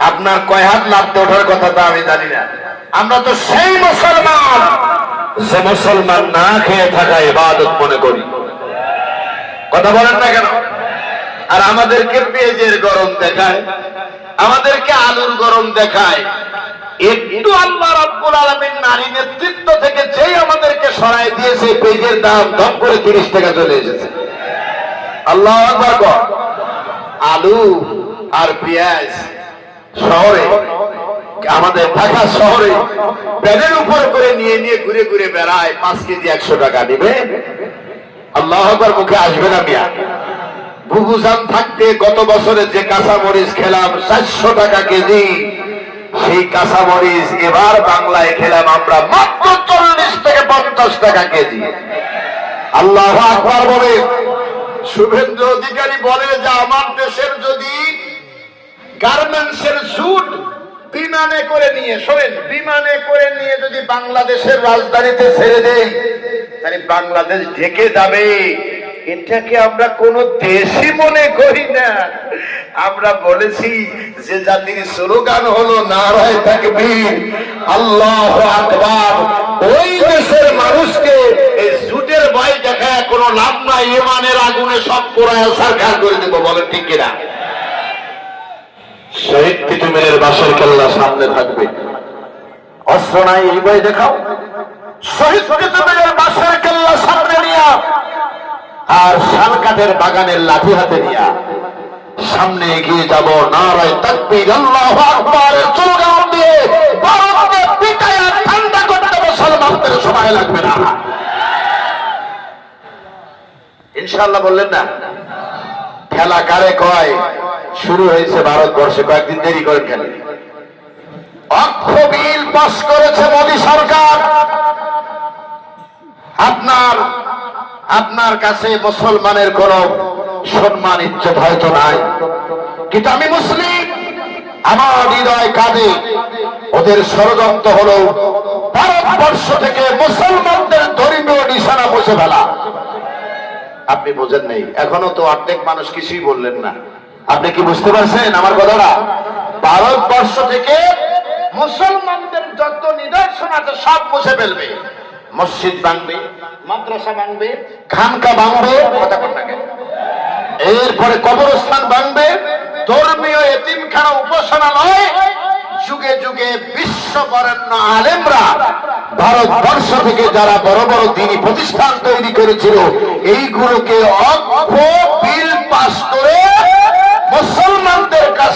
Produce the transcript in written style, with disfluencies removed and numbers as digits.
আপনার কয় হাত লাভতে ওঠার কথা তা আমি জানি না। আমরা তো সেই মুসলমান যে মুসলমান না খেয়ে থাকা ইবাদত মনে করি। কথা বলেন না কেন? আর আমাদেরকে পেঁয়াজের গরম দেখায়, আমাদেরকে আলুর গরম দেখায়। একটু আল্লাহ রাব্বুল আলামিন নারী নেতৃত্ব থেকে যেই আমাদেরকে সরাই দিয়েছে, পেঁয়াজের দাম দম করে 30 টাকা চলে এসেছে। আল্লাহু আকবার। আলু আর পেঁয়াজ শহরে, আমাদের ঢাকা শহরে ব্যাগের উপর করে নিয়ে নিয়ে ঘুরে ঘুরে বেড়ায়। 5 কেজি 100 টাকা দিবে। আল্লাহু আকবার মুখে আসবে না মিয়া। বুবুজান থাকতে গত বছরে যে কাঁচামরিচ খেলাম 400 টাকা কেজি, সেই কাঁচামরিচ এবার বাংলায় খেলাম আমরা মাত্র 40 থেকে 50 টাকা কেজি। আল্লাহু আকবার বলে। শুভেন্দু অধিকারী বলে যে আমার দেশের যদি গার্মেন্টসের জুট বিমানে করে নিয়ে, শোনেন, বিমানে করে নিয়ে যদি বাংলাদেশের রাজধানীতে ছেড়ে দেয়, তাহলে বাংলাদেশ ঢেকে যাবে। এটাকে আমরা কোন দেশই মনে করি না। আমরা বলেছি যে জাতির স্লোগান হলো নারায়ে তাকবীর, আল্লাহু আকবার। ওই দেশের মানুষকে এই জুটের ভয় দেখায় কোনো লাভ নাই। ইমানের আগুনে সব পোড়ায় সারখার করে দেব। বলেন ঠিক কিনা? শহীদ তিতুমিরের বাঁশের কেল্লা সামনে থাকবে, অস্ত্র নাই এই ভয় দেখাও। শহীদ তিতুমিরের বাঁশের কেল্লা সামনে নিয়া আর শালকাঠের বাগানের লাঠি হাতে নিয়া সামনে এগিয়ে যাব। নারায়ে তাকবীর, আল্লাহু আকবার স্লোগান দিয়ে ভারতকে পিটায়া ঠান্ডা করতে মুসলমানদের সময় লাগবে না। ইনশাআল্লাহ বললেন না? খেলা কারে কয়? শুরু হয়েছে ভারতবর্ষে, কয়েকদিন দেরি করেন খেলে। অক্ষ বিল পাস করেছে মোদী সরকার। আপনার কাছে মুসলমানের কোন সম্মান ইজ্জত হয়তো নাই, কিন্তু আমি মুসলিম, আমার হৃদয় কাঁদে। ওদের ষড়যন্ত্র হলো ভারতবর্ষ থেকে মুসলমানদের ধর্মীয় নিশানা মুছে ফেলা। আপনি বোঝেন নেই, এখনো তো অর্ধেক মানুষ কিছুই বললেন না। আপনি কি বুঝতে পারছেন আমার কথাটা? ভারতবর্ষ থেকে মুসলমানদের যত নিদর্শন আছে সব মুছে ফেলবে। মসজিদ ভাঙবে, মাদ্রাসা ভাঙবে, খানকা ভাঙবে, কথা বল না কেন? এরপরে কবরস্থান ভাঙবে, ধর্মীয় এতিমখানা উপাসনালয়, যুগে যুগে বিশ্ববরেণ্য আলেমরা ভারতবর্ষ থেকে যারা বড় বড় দ্বীনি প্রতিষ্ঠান তৈরি করেছিল, এইগুলোকে অক্ষ বিল পাস করে মুসলমানদের কাছ